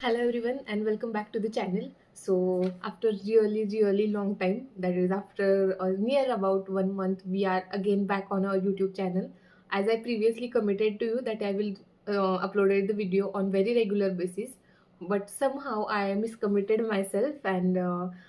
Hello everyone and welcome back to the channel. So after really long time, that is after near about 1 month, we are again back on our YouTube channel. As I previously committed to you that I will upload the video on very regular basis, but somehow I miscommitted myself and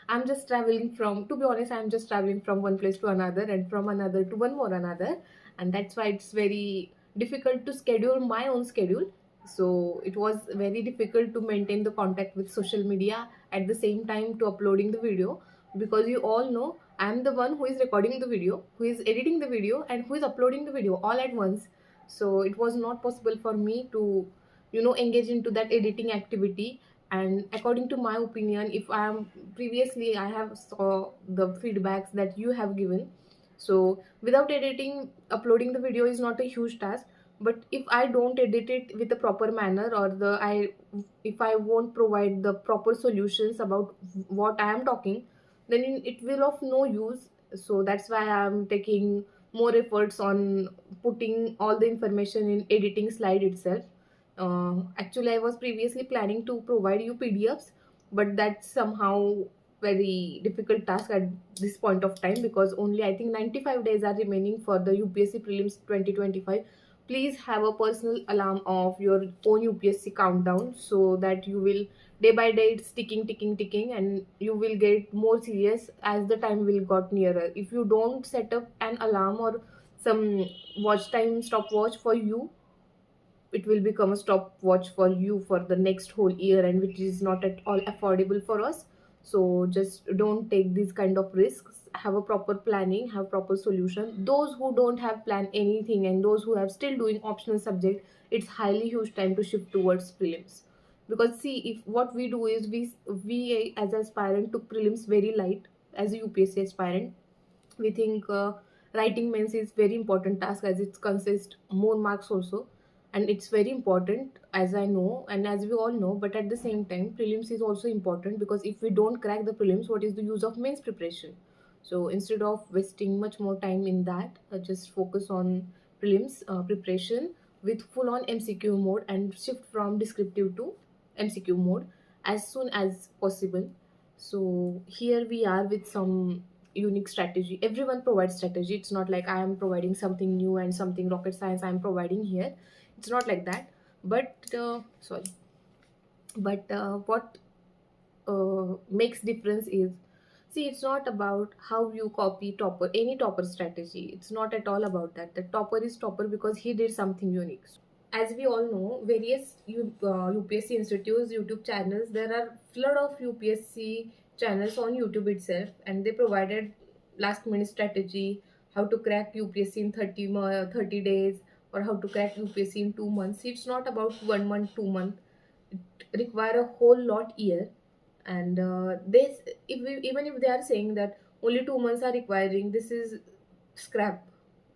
I'm just traveling from, to be honest, I'm just traveling from one place to another and from another to one more another, and that's why it's very difficult to schedule my own schedule. So it was very difficult to maintain the contact with social media at the same time to uploading the video, because you all know I am the one who is recording the video, who is editing the video, and who is uploading the video all at once. So it was not possible for me to engage into that editing activity. And according to my opinion, if I am previously I have saw the feedbacks that you have given, so without editing, uploading the video is not a huge task. But if I don't edit it with a proper manner, or the I if I won't provide the proper solutions about what I am talking, then it will of no use. So that's why I am taking more efforts on putting all the information in editing slide itself. Actually, I was previously planning to provide you PDFs, but that's somehow very difficult task at this point of time, because only I think 95 days are remaining for the UPSC prelims 2025. Please have a personal alarm of your own UPSC countdown, so that you will day by day it's ticking, and you will get more serious as the time will got nearer. If you don't set up an alarm or some watch time stopwatch for you, it will become a stopwatch for you for the next whole year, and which is not at all affordable for us. So just don't take these kind of risks. Have a proper planning, have proper solution. Those who don't have plan anything and those who have still doing optional subject, it's highly huge time to shift towards prelims. Because see, if what we do is we as aspirant took prelims very light. As a UPSC aspirant, we think writing mains is very important task, as it consists more marks also, and it's very important, as I know and as we all know. But at the same time, prelims is also important, because if we don't crack the prelims, what is the use of mains preparation? So instead of wasting much more time in that, just focus on prelims preparation with full on MCQ mode, and shift from descriptive to MCQ mode as soon as possible. So here we are with some unique strategy. Everyone provides strategy. It's not like I am providing something new and something rocket science I am providing here. It's not like that. But sorry, but what makes difference is, see, it's not about how you copy topper, any topper strategy. It's not at all about that. The topper is topper because he did something unique. As we all know, various UPSC institutes, YouTube channels, there are flood of UPSC channels on YouTube itself, and they provided last minute strategy, how to crack UPSC in 30 days, or how to crack UPSC in 2 months. It's not about 1 month, 2 month. It require a whole lot year. And this, even if they are saying that only 2 months are requiring, this is scrap.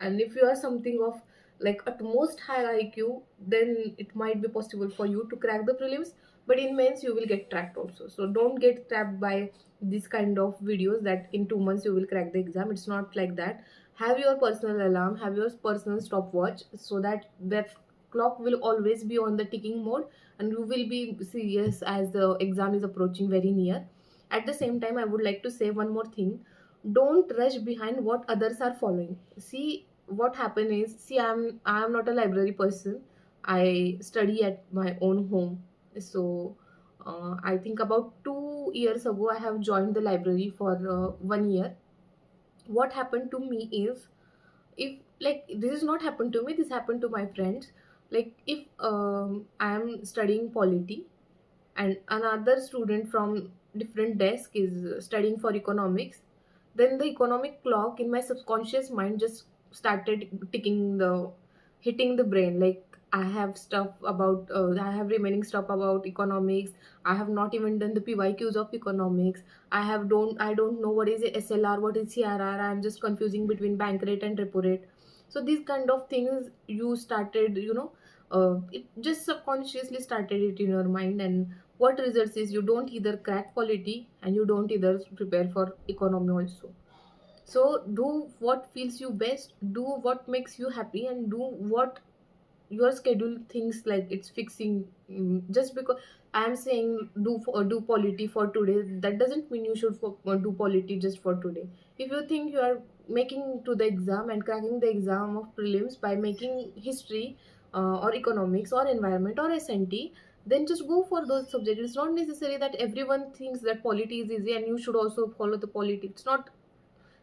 And if you are something of like at most high IQ, then it might be possible for you to crack the prelims. But in mains you will get trapped also. So don't get trapped by this kind of videos that in 2 months you will crack the exam. It's not like that. Have your personal alarm, have your personal stopwatch, so that that clock will always be on the ticking mode, and you will be serious as the exam is approaching very near. At the same time, I would like to say one more thing. Don't rush behind what others are following. See, what happened is, see, I am not a library person. I study at my own home. So I think about 2 years ago I have joined the library for 1 year. What happened to me is, if like this is not happened to me, this happened to my friends. Like if I am studying polity, and another student from different desk is studying for economics, then the economic clock in my subconscious mind just started ticking, the hitting the brain. Like I have stuff about I have remaining stuff about economics. I have not even done the PYQs of economics. I don't know what is a SLR, what is CRR. I'm just confusing between bank rate and repo rate. So these kind of things you started, it just subconsciously started it in your mind. And what results is, you don't either crack quality and you don't either prepare for economy also. So do what feels you best, do what makes you happy, and do what your schedule thinks like it's fixing. Just because I am saying do polity for today, that doesn't mean you should do polity just for today. If you think you are making to the exam and cracking the exam of prelims by making history, or economics or environment or SNT, then just go for those subjects. It's not necessary that everyone thinks that polity is easy and you should also follow the polity. It's not.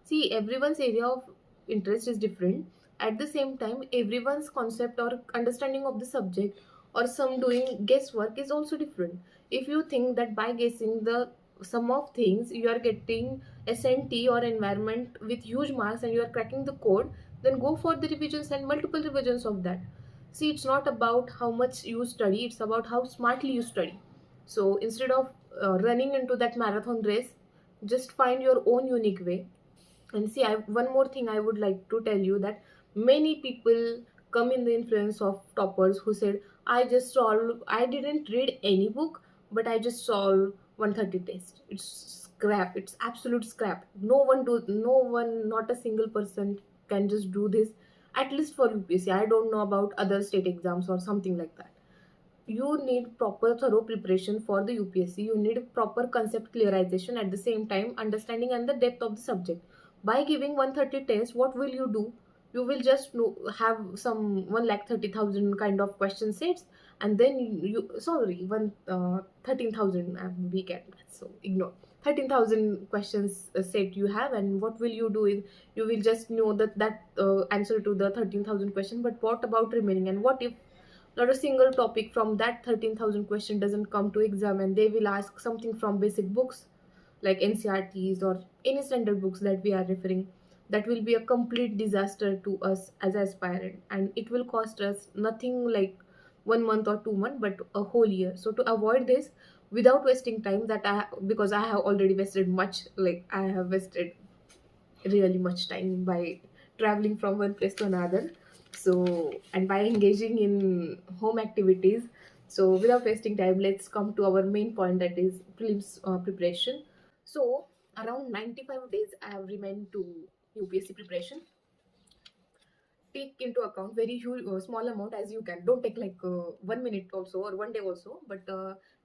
See, everyone's area of interest is different. At the same time, everyone's concept or understanding of the subject or some doing guesswork is also different. If you think that by guessing the sum of things you are getting SNT or environment with huge marks and you are cracking the code, then go for the revisions and multiple revisions of that. See, it's not about how much you study, it's about how smartly you study. So instead of running into that marathon race, just find your own unique way. And see, one more thing I would like to tell you, that many people come in the influence of toppers who said, I didn't read any book, but I just solved 130 test. It's scrap. It's absolute scrap. No one, not a single person can just do this, at least for UPSC. I don't know about other state exams or something like that. You need proper thorough preparation for the UPSC. You need proper concept clearization, at the same time understanding and the depth of the subject. By giving 130 tests, what will you do? You will just have some 1,30,000 kind of question sets, and then you sorry one 13,000 we get, so ignore 13,000 questions set you have. And what will you do is, you will just know that answer to the 13,000 question, but what about remaining? And what if not a single topic from that 13,000 question doesn't come to exam, and they will ask something from basic books like NCRTs or any standard books that we are referring? That will be a complete disaster to us as aspirant, and it will cost us nothing like 1 month or 2 months, but a whole year. So to avoid this, without wasting time, because I have already wasted much, like I have wasted really much time by traveling from one place to another, so, and by engaging in home activities. So without wasting time, let's come to our main point, that is prelims preparation. So around 95 days I have remained to UPSC preparation. Take into account very huge small amount as you can. Don't take like 1 minute also or 1 day also, but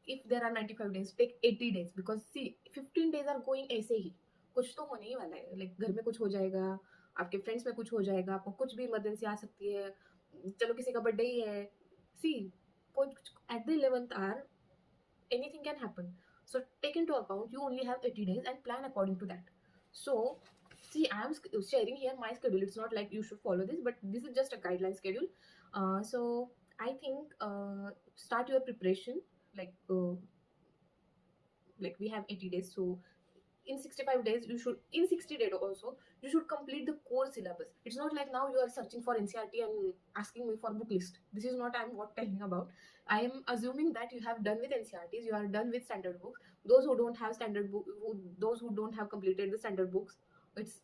if there are 95 days, take 80 days, because see 15 days are going ऐसे ही, कुछ तो होने ही वाला है, like घर में कुछ हो जाएगा, आपके फ्रेंड्स में कुछ हो जाएगा, आपको कुछ भी इमरजेंसी आ सकती है, चलो किसी का बर्थडे ही है, सी कुछ at the 11th hour anything can happen. So take into account you only have 80 days and plan according to that. So see, I am sharing here my schedule. It's not like you should follow this, but this is just a guideline schedule. So I think start your preparation like we have 80 days. So in 65 days you should, in 60 days also you should complete the core syllabus. It's not like now you are searching for NCRT and asking me for book list. This is not I'm what telling about. I am assuming that you have done with NCRTs, you are done with standard books. Those who don't have standard book, those who don't have completed the standard books,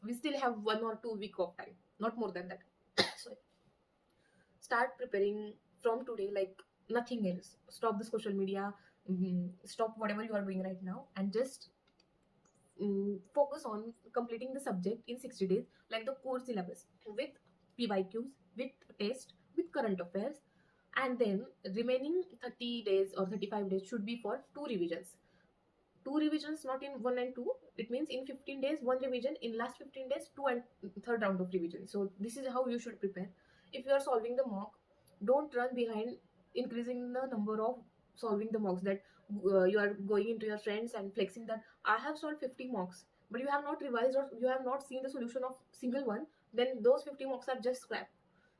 we still have 1 or 2 week of time, not more than that. So start preparing from today like nothing else. Stop the social media, stop whatever you are doing right now, and just focus on completing the subject in 60 days, like the core syllabus, with PYQs, with test, with current affairs. And then remaining 30 days or 35 days should be for two revisions, not in one and two. It means in 15 days one revision, in last 15 days two and third round of revision. So this is how you should prepare. If you are solving the mock, don't run behind increasing the number of solving the mocks, that you are going into your friends and flexing that I have solved 50 mocks, but you have not revised or you have not seen the solution of single one, then those 50 mocks are just scrap.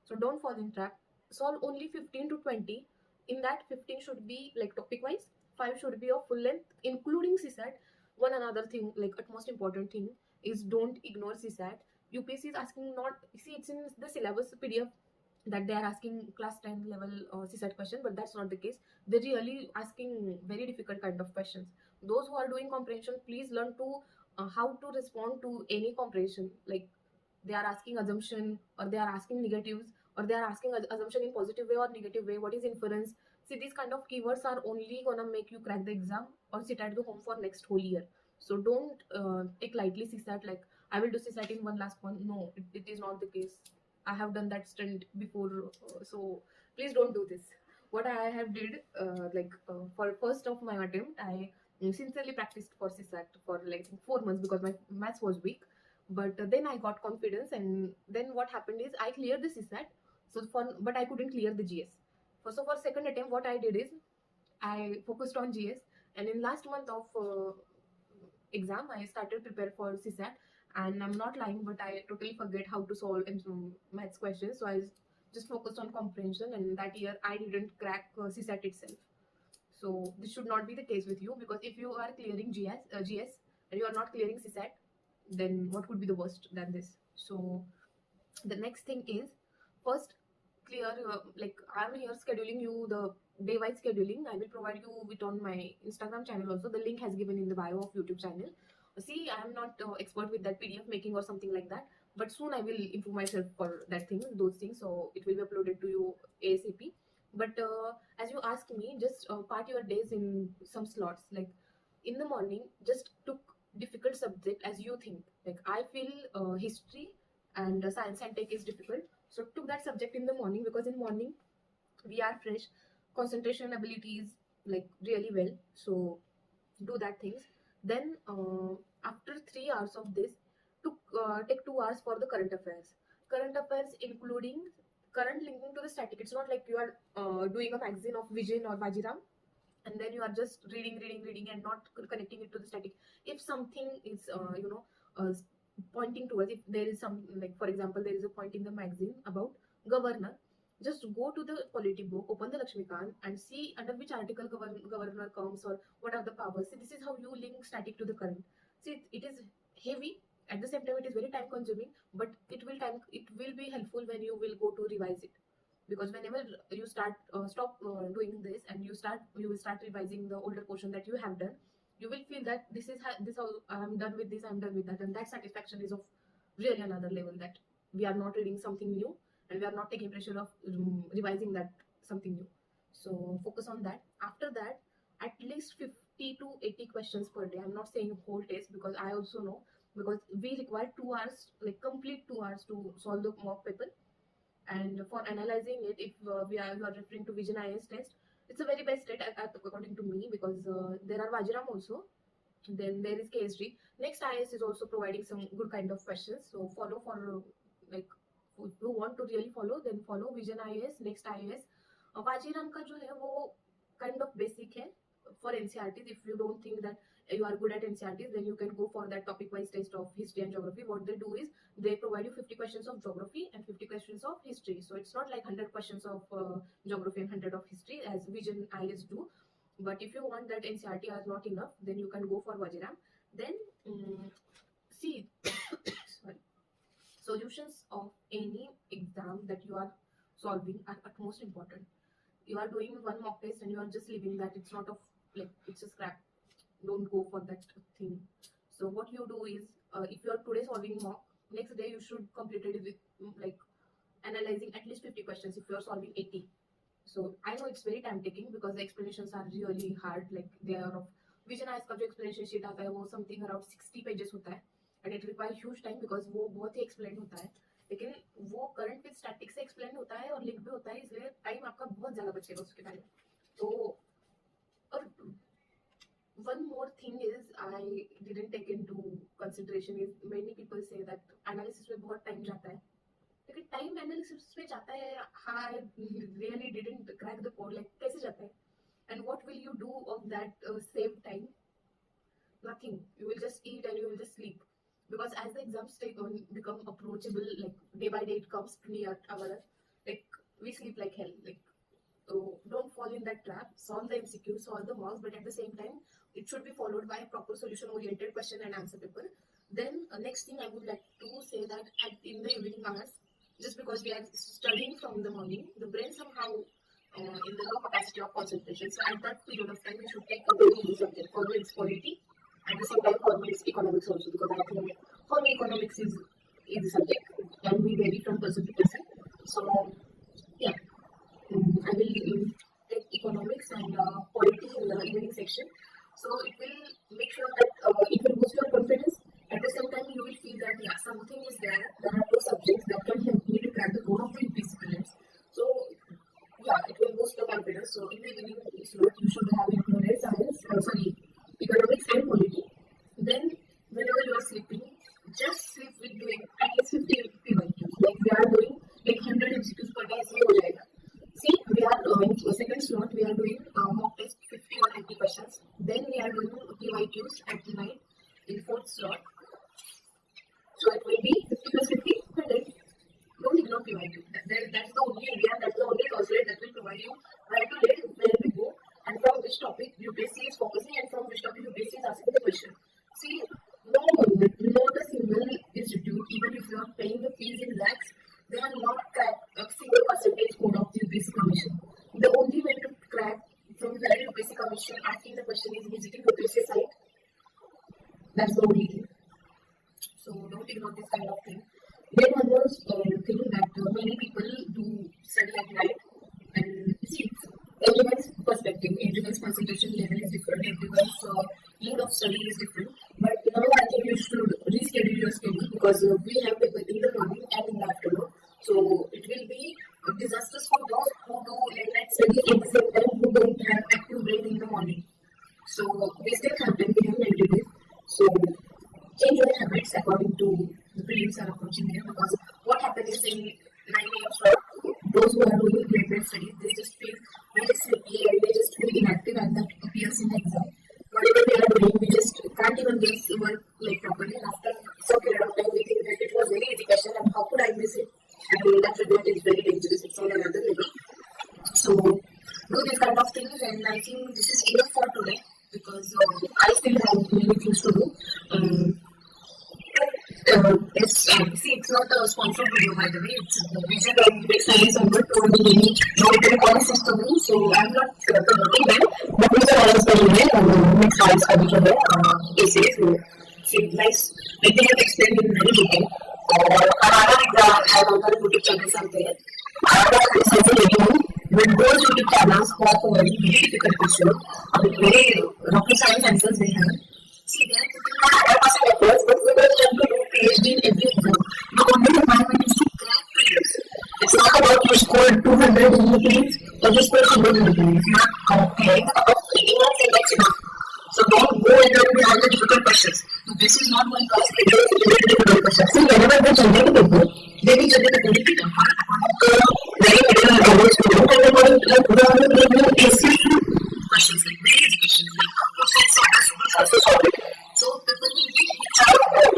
So don't fall in trap. Solve only 15 to 20. In that, 15 should be like topic wise, 5 should be of full length including CSAT. One another thing, like utmost important thing, is don't ignore CSAT. UPSC is asking, not see, it's in the syllabus PDF that they are asking class 10 level CSAT question, but that's not the case. They're really asking very difficult kind of questions. Those who are doing comprehension, please learn to how to respond to any comprehension. Like they are asking assumption, or they are asking negatives, or they are asking assumption in positive way or negative way. What is inference? See, these kind of keywords are only gonna make you crack the exam or sit at the home for next whole year. So don't take lightly CSAT, like I will do CSAT in one last one. No, it is not the case. I have done that stunt before, so please don't do this. What I have did, for first of my attempt, I sincerely practiced for CSAT for like 4 months because my maths was weak. But then I got confidence, and then what happened is I cleared the CSAT. But I couldn't clear the GS. For second attempt, what I did is I focused on GS, and in last month of exam, I started prepare for CSAT. And I'm not lying, but I totally forget how to solve maths questions. So I just focused on comprehension, and that year I didn't crack CSAT itself. So this should not be the case with you, because if you are clearing GS and you are not clearing CSAT, then what could be the worst than this? So the next thing is, first clear like I'm here scheduling you the day wise scheduling. I will provide you with on my Instagram channel also. The link has given in the bio of YouTube channel. See, I am not expert with that PDF making or something like that, but soon I will improve myself for that thing, those things, so it will be uploaded to you ASAP. But as you ask me, just part your days in some slots. Like in the morning, just took difficult subject as you think. Like I feel history and science and tech is difficult, so took that subject in the morning, because in morning we are fresh, concentration abilities like really well. So do that things. Then after 3 hours of this, take 2 hours for the current affairs including current linking to the static. It's not like you are doing a magazine of Vision or Vajiram, and then you are just reading and not connecting it to the static. If something is pointing towards, if there is some, like for example, there is a point in the magazine about governor, just go to the polity book, open the Lakshmikant, and see under which article governor comes, or what are the powers. See, this is how you link static to the current. See, it is heavy, at the same time it is very time consuming, but it will be helpful when you will go to revise it. Because whenever you stop doing this, and you will start revising the older portion that you have done, you will feel that this how I'm done with this, I'm done with that, and that satisfaction is of really another level, that we are not reading something new, and we are not taking pressure of revising that something new. So focus on that. After that, at least 50 to 80 questions per day. I'm not saying whole test, because I also know, because we require 2 hours, like complete 2 hours to solve the mock paper. And for analyzing it, if you are referring to Vision IS test, it's a very best test according to me, because there are Vajiram also. Then there is KSG. Next IS is also providing some good kind of questions. So follow for like, if you want to really follow, then follow Vision IS, Next IS. Vajiram का जो है वो kind of basic है for NCRTs. If you don't think that you are good at NCRTs, then you can go for that topic wise test of history and geography. What they do is they provide you 50 questions of geography and 50 questions of history. So it's not like 100 questions of geography and 100 of history as Vision IS do. But if you want that NCRT are not enough, then you can go for Vajiram. Then see sorry, solutions of any exam that you are solving are utmost important. You are doing one mock test and you are just leaving that, it's not of, like, it's a scrap. Don't go for that thing. So what you do is, if you are today solving mock, next day you should complete it with like analyzing at least 50 questions if you are solving 80. So I know it's very time taking, because the explanations are really hard. Like they are of Vision IS का जो explanation sheet आता है वो something around 60 pages होता है, and it requires huge time because वो बहुत ही explain होता है. लेकिन वो करंट विद स्टैटिक से एक्सप्लेन होता है और लिंक भी होता है, इसलिए टाइम आपका बहुत ज्यादा बचेगा उसके बारे में. तो और one more thing is I didn't take into consideration is many people say that analysis में बहुत टाइम जाता है. लेकिन टाइम एनालिसिस में जाता है, I really didn't crack the code. Like कैसे जाता है? And what will you do of that saved time? Nothing. You will just eat and you will just sleep. Because as the exams become approachable, like day by day it comes near our, like we sleep like hell. Like, so don't fall in that trap. Solve the MCQ, solve the mocks, but at the same time it should be followed by a proper solution oriented question and answer paper. Then next thing I would like to say that in the evening hours, just because we are studying from the morning, the brain somehow in the low capacity of concentration. So at that period of time, we should take a very easy subject, follow its quality. At the same time, for me, it's economics also, because I think for me, economics is the subject, can be vary from person to person. So, yeah, I will take economics and polity in the evening section. So, it will make sure that it will boost your confidence. At the same time, you will feel that, yeah, something is there. There are two subjects that can help me to crack the confidence. So in the beginning, you should have included science, economics and polity. Then whenever you are sleeping, just sleep with doing at least 50 PYQs. Like we are doing like 100 MCQs per day, so हो जाएगा. See, we are in the second slot, we are doing mock test 50 or 80 questions. Then we are doing PYQs at night in fourth slot. So it will be 50 plus 50, 100. Don't ignore PYQ. That's the only area, that's the only consulate that will provide you where to live, where to go, and from which topic UPSC is focusing, and from which topic UPSC is asking the question. See, no the single institute, even if you are paying the fees in lakhs, they are not cracked a single percentage code of the UPSC Commission. The only way to crack from the UPSC Commission asking the question is visiting the UPSC site. That's the only thing. So don't ignore this kind of thing. Then one more thing that many people do study at night, and see, everyone's perspective, everyone's concentration level is different, everyone's mode of study is different. But now I think you should reschedule your schedule, because we have people in the morning and in the afternoon. So it will be disastrous for those who do late night study at the same time, who don't have active brain in the morning. So we still have time, we have 90 days. So change your habits according to the prelims are approaching here, because what happens is in 9 a.m. slot, those who are doing late night studies, they just feel very sleepy and they just feel inactive, and that appears in the exam. Whatever we are doing, we just can't even guess work like properly. And after some period of time, we think that it was very easy question and how could I miss it? And that result is very dangerous. It's on another level. So do this kind of things, and I think this is enough for today, because I still have many things to do. It's not a sponsored video, by the way. It's vision and science and not only any military policies to me. So I'm not promoting them, but these are all studying and mixed science for each other. Essays, nice. I think I've explained in very detail. Another exam, I have other YouTube channels out there. With those YouTube channels who are very difficult questions, with very rocket science answers they have. See, they are putting 100% efforts, but we don't have to do PhD in every exam. The only requirement is to crack prelims. It's not about you scored 200 in the prelims or you scored 100 in the prelims. You are comparing about 81 and that's enough. So don't go and do all the difficult questions. So this is not going to ask very difficult questions. See, whenever they generate a paper, they will generate a very big number. Very middle and average student, and they're going to give questions like very easy questions like also solve it. So people will be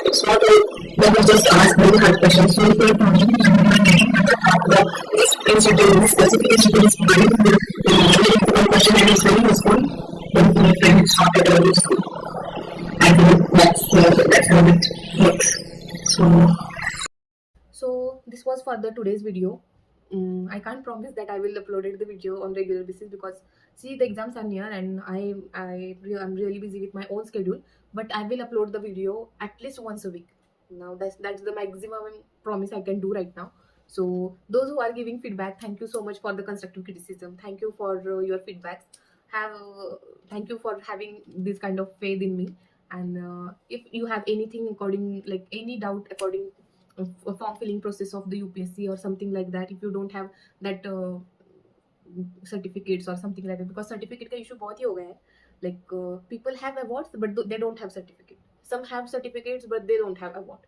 it's not like they will just ask very hard questions. So if you're getting this institute, this specific institute is very important question and it's very useful, then you will find it's not at all useful. I think that's how it works. So this was for the today's video. I can't promise that I will upload the video on regular basis, because see, the exams are near and I'm really busy with my own schedule, but I will upload the video at least once a week. Now that's the maximum promise I can do right now. So those who are giving feedback, thank you so much for the constructive criticism. Thank you for your feedbacks. Thank you for having this kind of faith in me. And if you have anything according, like any doubt according a form filling process of the UPSC or something like that, if you don't have that certificates or something like that, because certificate का issue बहुत ही हो गया है. Like people have awards but they don't have certificate. Some have certificates but they don't have award.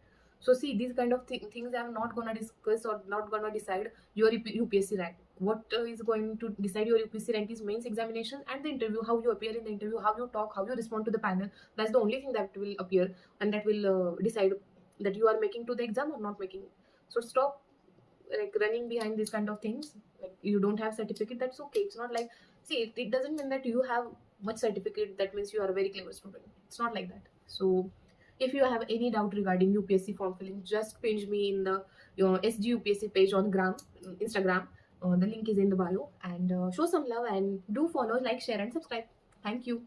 So see, these kind of things I'm not gonna discuss or not gonna decide your UPSC rank. What is going to decide your UPSC rank is mains examination and the interview, how you appear in the interview, how you talk, how you respond to the panel. That's the only thing that will appear and that will decide that you are making to the exam or not making. So stop like running behind these kind of things. Like you don't have certificate, that's okay. It's not like, see, it doesn't mean that you have much certificate that means you are a very clever student. It's not like that. So if you have any doubt regarding UPSC form filling, just page me in the SG UPSC page on Instagram. The link is in the bio, and show some love and do follow, like, share and subscribe. Thank you.